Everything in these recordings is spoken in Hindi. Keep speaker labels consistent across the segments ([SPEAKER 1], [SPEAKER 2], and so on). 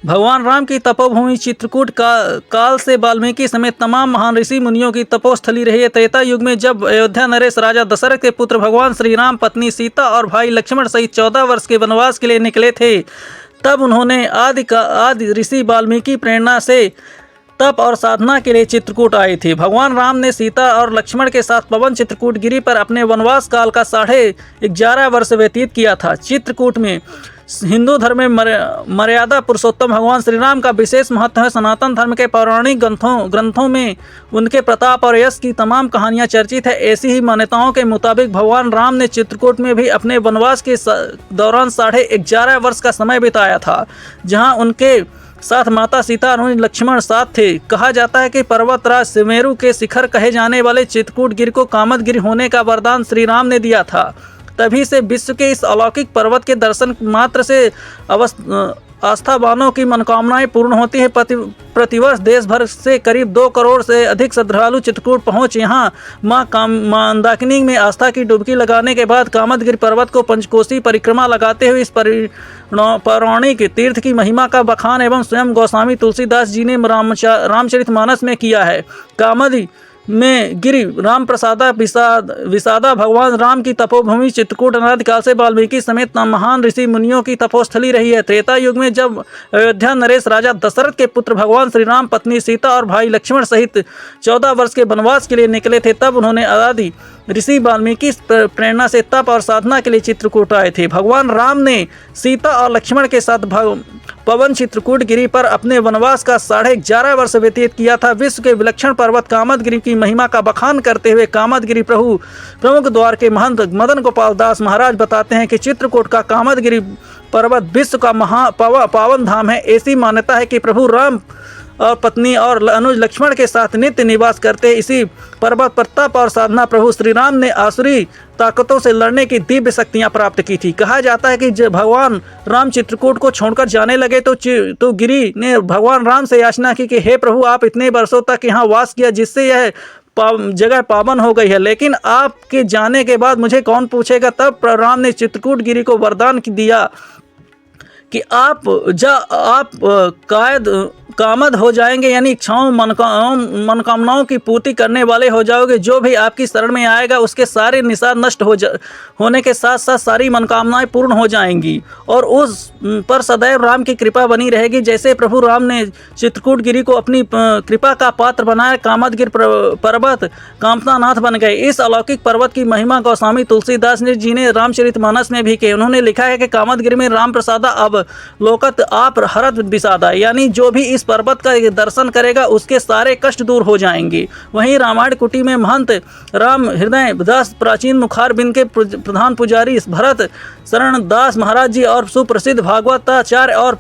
[SPEAKER 1] भगवान राम की तपोभूमि चित्रकूट काल से वाल्मीकि समेत तमाम महान ऋषि मुनियों की तपोस्थली रही है। त्रेता युग में जब अयोध्या नरेश राजा दशरथ के पुत्र भगवान श्री राम पत्नी सीता और भाई लक्ष्मण सहित 14 वर्ष के वनवास के लिए निकले थे, तब उन्होंने आदि ऋषि वाल्मीकि प्रेरणा से तप और साधना के लिए चित्रकूट आए थे। भगवान राम ने सीता और लक्ष्मण के साथ पवन चित्रकूट गिरी पर अपने वनवास काल का 11.5 वर्ष व्यतीत किया था। चित्रकूट में हिंदू धर्म में मर्यादा पुरुषोत्तम भगवान श्री राम का विशेष महत्व है। सनातन धर्म के पौराणिक ग्रंथों में उनके प्रताप और यश की तमाम कहानियां चर्चित है। ऐसी ही मान्यताओं के मुताबिक भगवान राम ने चित्रकूट में भी अपने वनवास के दौरान 11.5 वर्ष का समय बिताया था, जहां उनके साथ माता सीता और लक्ष्मण साथ थे। कहा जाता है कि पर्वतराज सुमेरु के शिखर कहे जाने वाले चित्रकूट गिर को कामदगिरि होने का वरदान श्री राम ने दिया था। तभी से विश्व के इस अलौकिक पर्वत के दर्शन मात्र से आस्थावानों की मनोकामनाएं पूर्ण होती है। प्रतिवर्ष देश भर से करीब 2 करोड़ से अधिक श्रद्धालु चित्रकूट पहुंच यहां मां मंदाकिनी में आस्था की डुबकी लगाने के बाद कामदगिरि पर्वत को पंचकोसी परिक्रमा लगाते हुए इस पौराणिक तीर्थ की महिमा का बखान एवं स्वयं गोस्वामी तुलसीदास जी ने रामचरितमानस में किया है। कामदगिरि में गिरि राम प्रसादा विसादा भगवान राम की तपोभूमि चित्रकूट अनादिकाल से वाल्मीकि समेत महान ऋषि मुनियों की तपोस्थली रही है। त्रेता युग में जब अयोध्या नरेश राजा दशरथ के पुत्र भगवान श्री राम पत्नी सीता और भाई लक्ष्मण सहित 14 वर्ष के वनवास के लिए निकले थे, तब उन्होंने आदि ऋषि वाल्मीकि प्रेरणा से तप और साधना के लिए चित्रकूट आए थे। भगवान राम ने सीता और लक्ष्मण के साथ पवन चित्रकूट गिरी पर अपने वनवास का 11.5 वर्ष व्यतीत किया था। विश्व के विलक्षण पर्वत कामदगिरि की महिमा का बखान करते हुए कामदगिरि प्रमुख द्वार के महंत मदन गोपाल दास महाराज बताते हैं कि चित्रकूट का कामदगिरि पर्वत विश्व का पावन धाम है। ऐसी मान्यता है कि प्रभु राम और पत्नी और अनुज लक्ष्मण के साथ नित्य निवास करते इसी पर्वत पर तप और साधना प्रभु श्री राम ने आसुरी ताकतों से लड़ने की दिव्य शक्तियां प्राप्त की थी। कहा जाता है कि जब भगवान राम चित्रकूट को छोड़कर जाने लगे तो गिरि ने भगवान राम से याचना की कि हे प्रभु, आप इतने वर्षों तक यहाँ वास किया जिससे यह जगह पावन हो गई है, लेकिन आपके जाने के बाद मुझे कौन पूछेगा। तब राम ने चित्रकूट गिरि को वरदान दिया कि आप कामद हो जाएंगे, यानी इच्छाओं मनोकामनाओं की पूर्ति करने वाले हो जाओगे। जो भी आपकी शरण में आएगा उसके सारे निषाद नष्ट होने के साथ साथ सारी मनोकामनाएं पूर्ण हो जाएंगी और उस पर सदैव राम की कृपा बनी रहेगी। जैसे प्रभु राम ने चित्रकूट गिरि को अपनी कृपा का पात्र बनाया, कामदगिरि पर्वत कामतानाथ बन गए। इस अलौकिक पर्वत की महिमा गोस्वामी तुलसीदास जी ने रामचरितमानस में भी की। उन्होंने लिखा है कि कामदगिरि में राम प्रसादा अब लोकत आप हरत विसादा, यानी जो भी इस पर्वत का दर्शन करेगा उसके सारे कष्ट दूर हो जाएंगे। वहीं रामायण कुटी में महंत राम हृदय दास, प्राचीन मुखारबिंद के प्रधान पुजारी भरत शरण दास महाराज जी और सुप्रसिद्ध भागवताचार्य और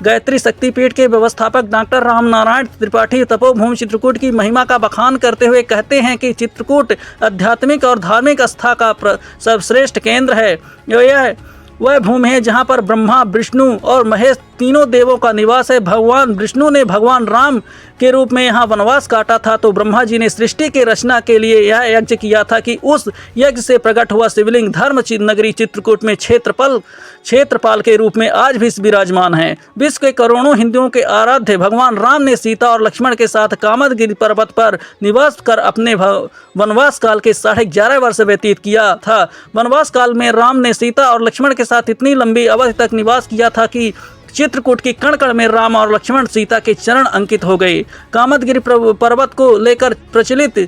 [SPEAKER 1] गायत्री शक्तिपीठ के व्यवस्थापक डॉक्टर रामनारायण त्रिपाठी तपोभूमि चित्रकूट की महिमा का बखान करते हुए कहते हैं कि चित्रकूट आध्यात्मिक और धार्मिक आस्था का सर्वश्रेष्ठ केंद्र है। यह वह भूमि है जहाँ पर ब्रह्मा, विष्णु और महेश तीनों देवों का निवास है। भगवान विष्णु ने भगवान राम के रूप में यहाँ वनवास काटा था, तो ब्रह्मा जी ने सृष्टि की रचना के लिए यह यज्ञ किया था कि उस यज्ञ से प्रकट हुआ शिवलिंग धर्म नगरी चित्रकूट में क्षेत्रपाल के रूप में आज भी विराजमान है। विश्व के करोड़ों हिंदुओं के आराध्य भगवान राम ने सीता और लक्ष्मण के साथ कामदगिरि पर्वत पर निवास कर अपने वनवास काल के 11.5 वर्ष व्यतीत किया था। वनवास काल में राम ने सीता और लक्ष्मण के साथ इतनी लंबी अवधि तक निवास किया था कि चित्रकूट की कण कण में राम और लक्ष्मण सीता के चरण अंकित हो गए। कामदगिरि पर्वत को लेकर प्रचलित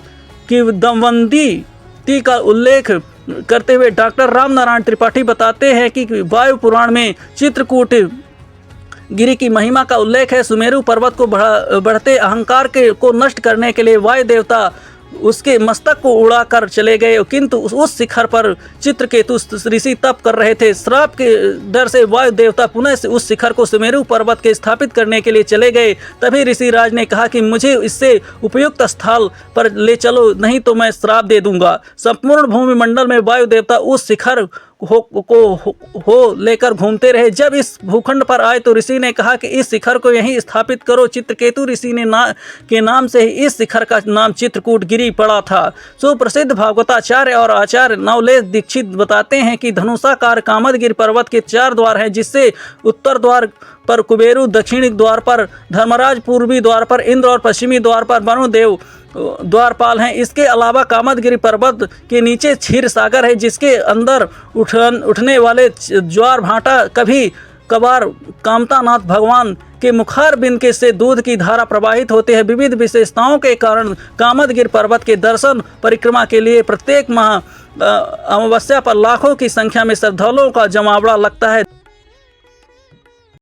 [SPEAKER 1] किंवदंती का उल्लेख करते हुए डॉक्टर रामनारायण त्रिपाठी बताते हैं कि वायु पुराण में चित्रकूट गिरि की महिमा का उल्लेख है। सुमेरु पर्वत को बढ़ते अहंकार को नष्ट करने के लिए वायु देवता उसके मस्तक को उड़ाकर चले गए, किंतु उस शिखर पर चित्रकेतु ऋषि तप कर रहे थे। श्राप के डर से वायु देवता पुनः उस शिखर को सुमेरु पर्वत के स्थापित करने के लिए चले गए। तभी ऋषि राज ने कहा कि मुझे इससे उपयुक्त स्थल पर ले चलो, नहीं तो मैं श्राप दे दूंगा। संपूर्ण भूमि मंडल में वायु देवता उस शिखर हो लेकर घूमते रहे। जब इस भूखंड पर आए तो ऋषि ने कहा कि इस शिखर को यहीं स्थापित करो। चित्रकेतु ऋषि ने के नाम से ही इस शिखर का नाम चित्रकूट गिरी पड़ा था। सुप्रसिद्ध भागवताचार्य और आचार्य नवलेश दीक्षित बताते हैं कि धनुषाकार कामदगिरि पर्वत के 4 द्वार हैं, जिससे उत्तर द्वार पर कुबेरू, दक्षिणी द्वार पर धर्मराज, पूर्वी द्वार पर इंद्र और पश्चिमी द्वार पर वरुणदेव द्वारपाल हैं। इसके अलावा कामदगिरि पर्वत के नीचे क्षीर सागर है, जिसके अंदर उठने वाले ज्वार भाटा कभी कभार कामतानाथ भगवान के मुखार बिंद के से दूध की धारा प्रवाहित होते हैं। विविध विशेषताओं के कारण कामदगिरि पर्वत के दर्शन परिक्रमा के लिए प्रत्येक माह अमावस्या पर लाखों की संख्या में श्रद्धालुओं का जमावड़ा लगता है।